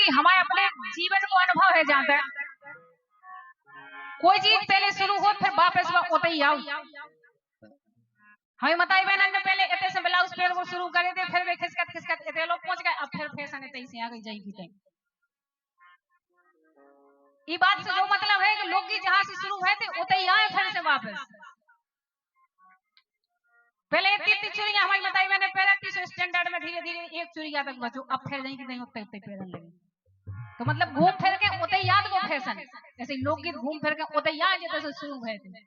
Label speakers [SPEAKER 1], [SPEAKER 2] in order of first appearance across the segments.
[SPEAKER 1] कि हमारे अपने जीवन को अनुभव है जाता है कोई चीज पहले शुरू हो फिर वापस होते ही आओ। हमें बताई बहन ने पहले इतने से ब्लाउज पेर वो शुरू करे थे फिर वे खिसकत इतने लोग पहुंच गए अब फिर फैशन इतने से आ गई जाएगी तई। ये बात से जो मतलब है कि लोग जहां से शुरू हुए थे उतने ही आए फिर से वापस। पहले इतनी चूड़ियां हमारी बताई मैंने पहले 30 स्टैंडर्ड में धीरे धीरे एक चूड़िया तक बचो अब फिर नहीं कि नहीं उतने उतने पहनने लगे। तो मतलब घूम फिर के उतने याद वो फैशन ऐसे लोकगीत घूम फिर के उतने याद जैसे शुरू हुए थे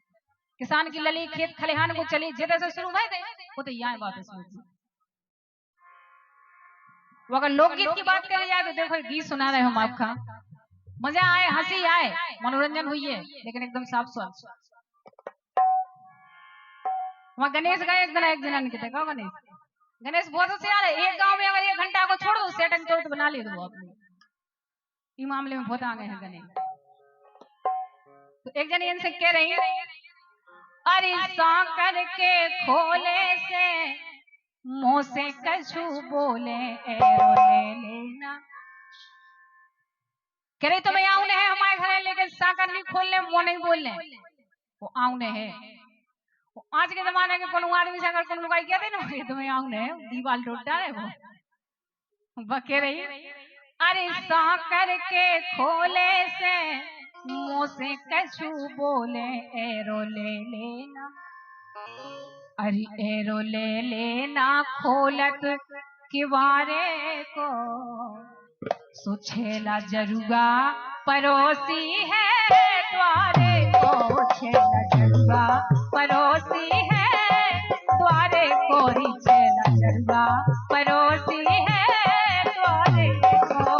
[SPEAKER 1] किसान की लली खेत खलिहान को चली जैसे शुरू हुए थे उतने याद वापस हुए थे। वो अगर लोकगीत की बात करें जाए तो देखो गीत सुना रहे हम आपका मजा आए हंसी आए मनोरंजन हुई है लेकिन एकदम साफ स्वच्छ। वहाँ गणेश गए एक जना के देखा गणेश बहुत होशियार है एक गांव में अगर 1 घंटा को छोड़ दो सेट एंड तो बना ले दो अपने इस मामले में बहुत आगे हैं गणेश। तो एक जन इनसे कह रही अरे सांकर के खोले से मुंह से कछु बोले एरो ले लेना कह रही तुम्हें आउने है हमारे घर लेकिन सांकर नहीं खोलने मुंह नहीं बोलने वो आउने है। आज के जमाने के कोनो आदमी से अगर कोनो लुगाई कहते ना ये तुम्हें आउने है दीवार टूट डाले वो कह रही अरे सांकर के खोले से मुंह से कछु बोले एरो ले लेना अरे एरो ले लेना खोलत किवारे को सुछेला जरुआ परोसी है द्वारे को छेला जरुआ परोसी है द्वारे को छेला जरुआ परोसी है द्वारे को।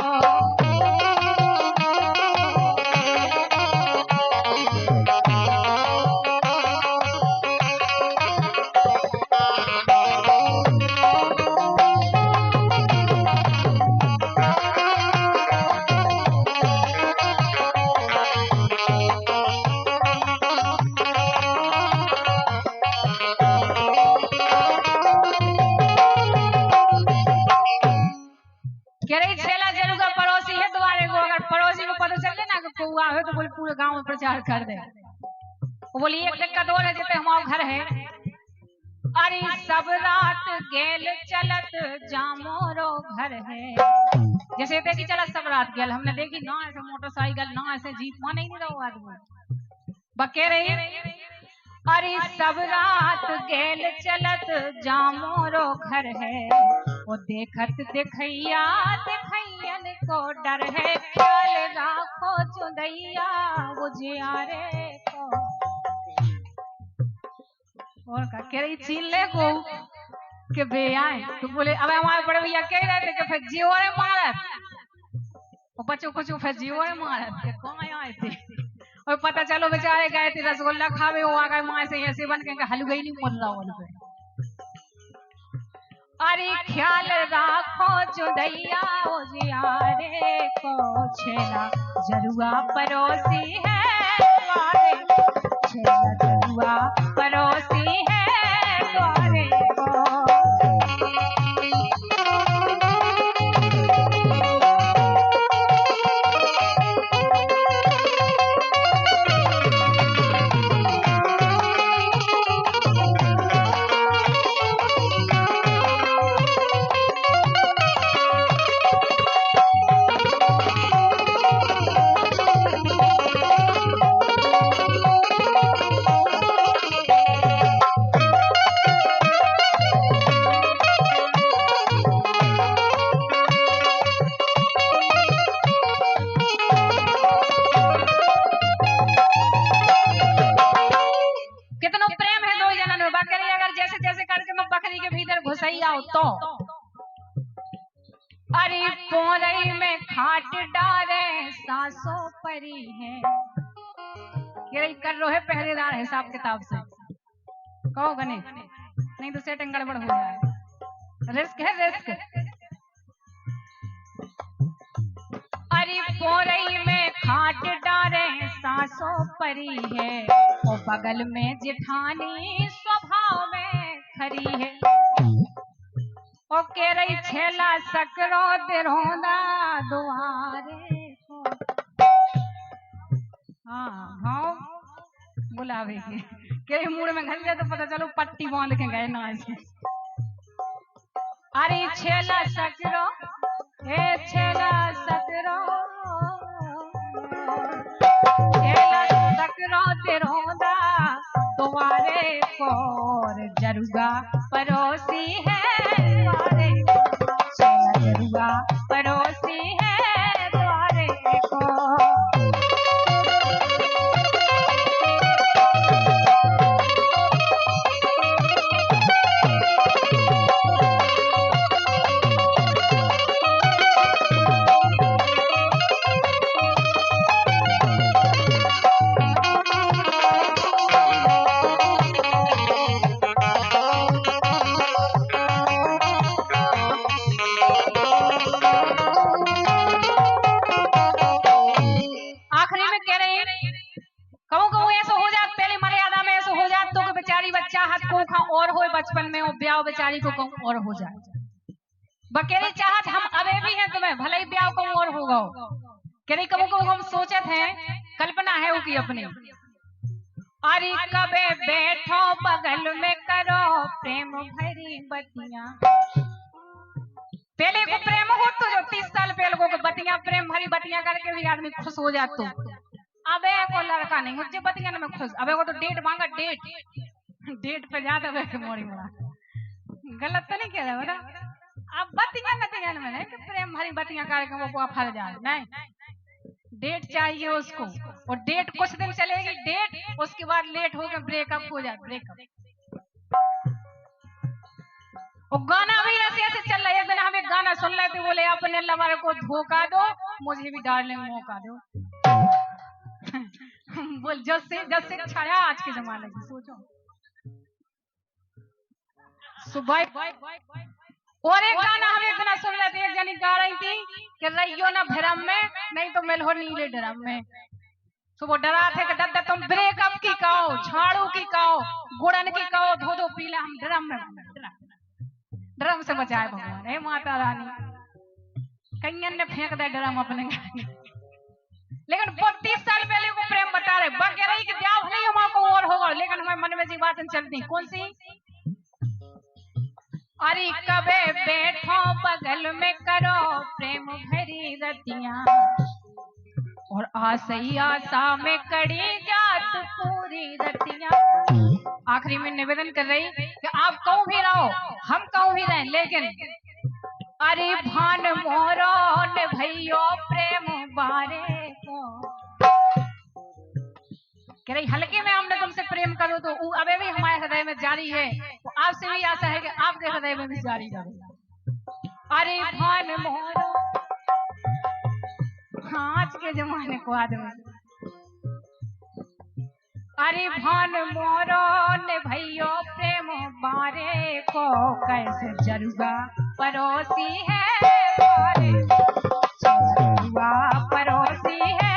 [SPEAKER 1] तो बोले पूरे गांव में प्रचार कर दे वो बोली एक टक्का दौर है जिते हमारा घर है अरे सब रात गेल चलत जामोरो घर है जैसे देखी चला सब रात गेल हमने देखी ना ऐसे मोटरसाइकिल ना ऐसे जीप माने ही नहीं रहो आदमी बके रही अरे सब रात गेल चलत जामोरो घर है वो देखत दिखैया दिखैयन को डर है ख्याल राखो चुदैया बुझियारे को। और का कह रही चीले को के बे आए तो बोले अब हमारे बड़े भैया कह रहे थे कि फिर जियो रे मारत और बच्चों को जो फिर जियो रे मारत के कौन आए थे और पता चलो बेचारे गए थे रसगुल्ला खावे वो आ गए माँ से ऐसे बन के हलवा ही नहीं बोल रहा उन पे। अरे ख्याल राखो चुदैया जियारे को छेला जरुआ परोसी है द्वारे छेला जरुआ परोसी है द्वारे को। तो अरे पोरई में खाट डारे सांसों परी है ये कर रो है पहरेदार हिसाब किताब से कहो गने नहीं तो सेटिंग गड़बड़ हो जाए रिस्क है रिस्क। अरे पोरई में खाट डारे सांसों परी है और बगल में जिठानी स्वभाव में खरी है ओ के रही छेला सकरो दिरोंदा दुआर फुसलावे के मूड में घस गए तो पता चलो पट्टी बांध के गए ना ऐसे। अरे छेला सकरो हे छेला सकरो छेला सकरो तिरोदा तुम्हारे कोर जरुगा परोसी है तुम्हारे छेला जरुगा परोसी है तुम्हारे को। बचपन में वो ब्याह बेचारी को कहूं और हो जाए बकेरी चाहत हम अबे भी हैं तुम्हें भले ही ब्याह कहूं और होगा कहीं कबू कबू हम सोचत हैं कल्पना है वो की अपनी। अरे कबे बैठो बगल में करो प्रेम भरी बतियां। पहले को प्रेम हो तो जो 30 साल पहले को बतियां प्रेम भरी बतियां करके भी आदमी खुश हो जाता। अबे को लड़का नहीं मुझे बतियां में खुश। अबे को तो डेट मांगा डेट पे जाता वैसे मोड़ी मोड़ा गलत तो नहीं कह रहा बेटा। अब बतियां में नहीं कि प्रेम भरी बतियां करके वो फल जाए नहीं डेट चाहिए उसको और डेट कुछ दिन चलेगी डेट उसके बाद लेट होकर ब्रेकअप हो जाए ब्रेकअप। और गाना भी ऐसे ऐसे चल रहा है। एक दिन हम एक गाना सुन रहे थे बोले अपने लवर को धोखा दो मुझे भी डार्लिंग मौका दो। बोल जैसे छाया आज के जमाने की सोचो सुबह। और एक गाना हम एक दिन सुन रहे थे एक जनी गा रही थी कि रहियो ना भरम में नहीं तो मिलो नीले ड्रम में। सुबह डरा थे कि दद्दा तुम ब्रेकअप की कहो झाड़ू की कहो गुड़न की कहो धो दो पीला हम ड्रम से बचाए भगवान। हे माता रानी कईयन ने फेंक दे ड्रम अपने लेकिन 32 साल पहले को प्रेम बता रहे बके रही कि ब्याह नहीं हुआ को और होगा लेकिन हमारे मन में जी बात चलती कौन सी। अरे कबे बैठो बगल में करो प्रेम भरी रतियां और आसई आशा में कड़ी जात पूरी रतियां। आखिरी में निवेदन कर रही कि आप कहूं भी रहो हम कहूं भी रहे लेकिन अरे भान मोरो ने भैयो प्रेम बारे को कह रही हल्के में हमने तुमसे प्रेम करो तो अबे भी हमारे हृदय में जारी है तो आपसे भी आशा है कि आपके हृदय में भी जारी रहे। अरे भान मोरो आज के जमाने को आदमी अरे भान मोरो ने भैयो प्रेम बारे को कैसे जरुगा परोसी है द्वारे परोसी है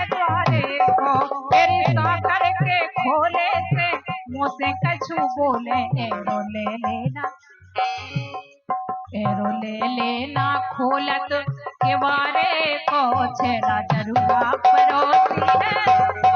[SPEAKER 1] द्वारे को तेरी करके खोले से मुझसे कछु बोले एरो ले लेना खोलत के बारे को छेला जरुगा परोसी है।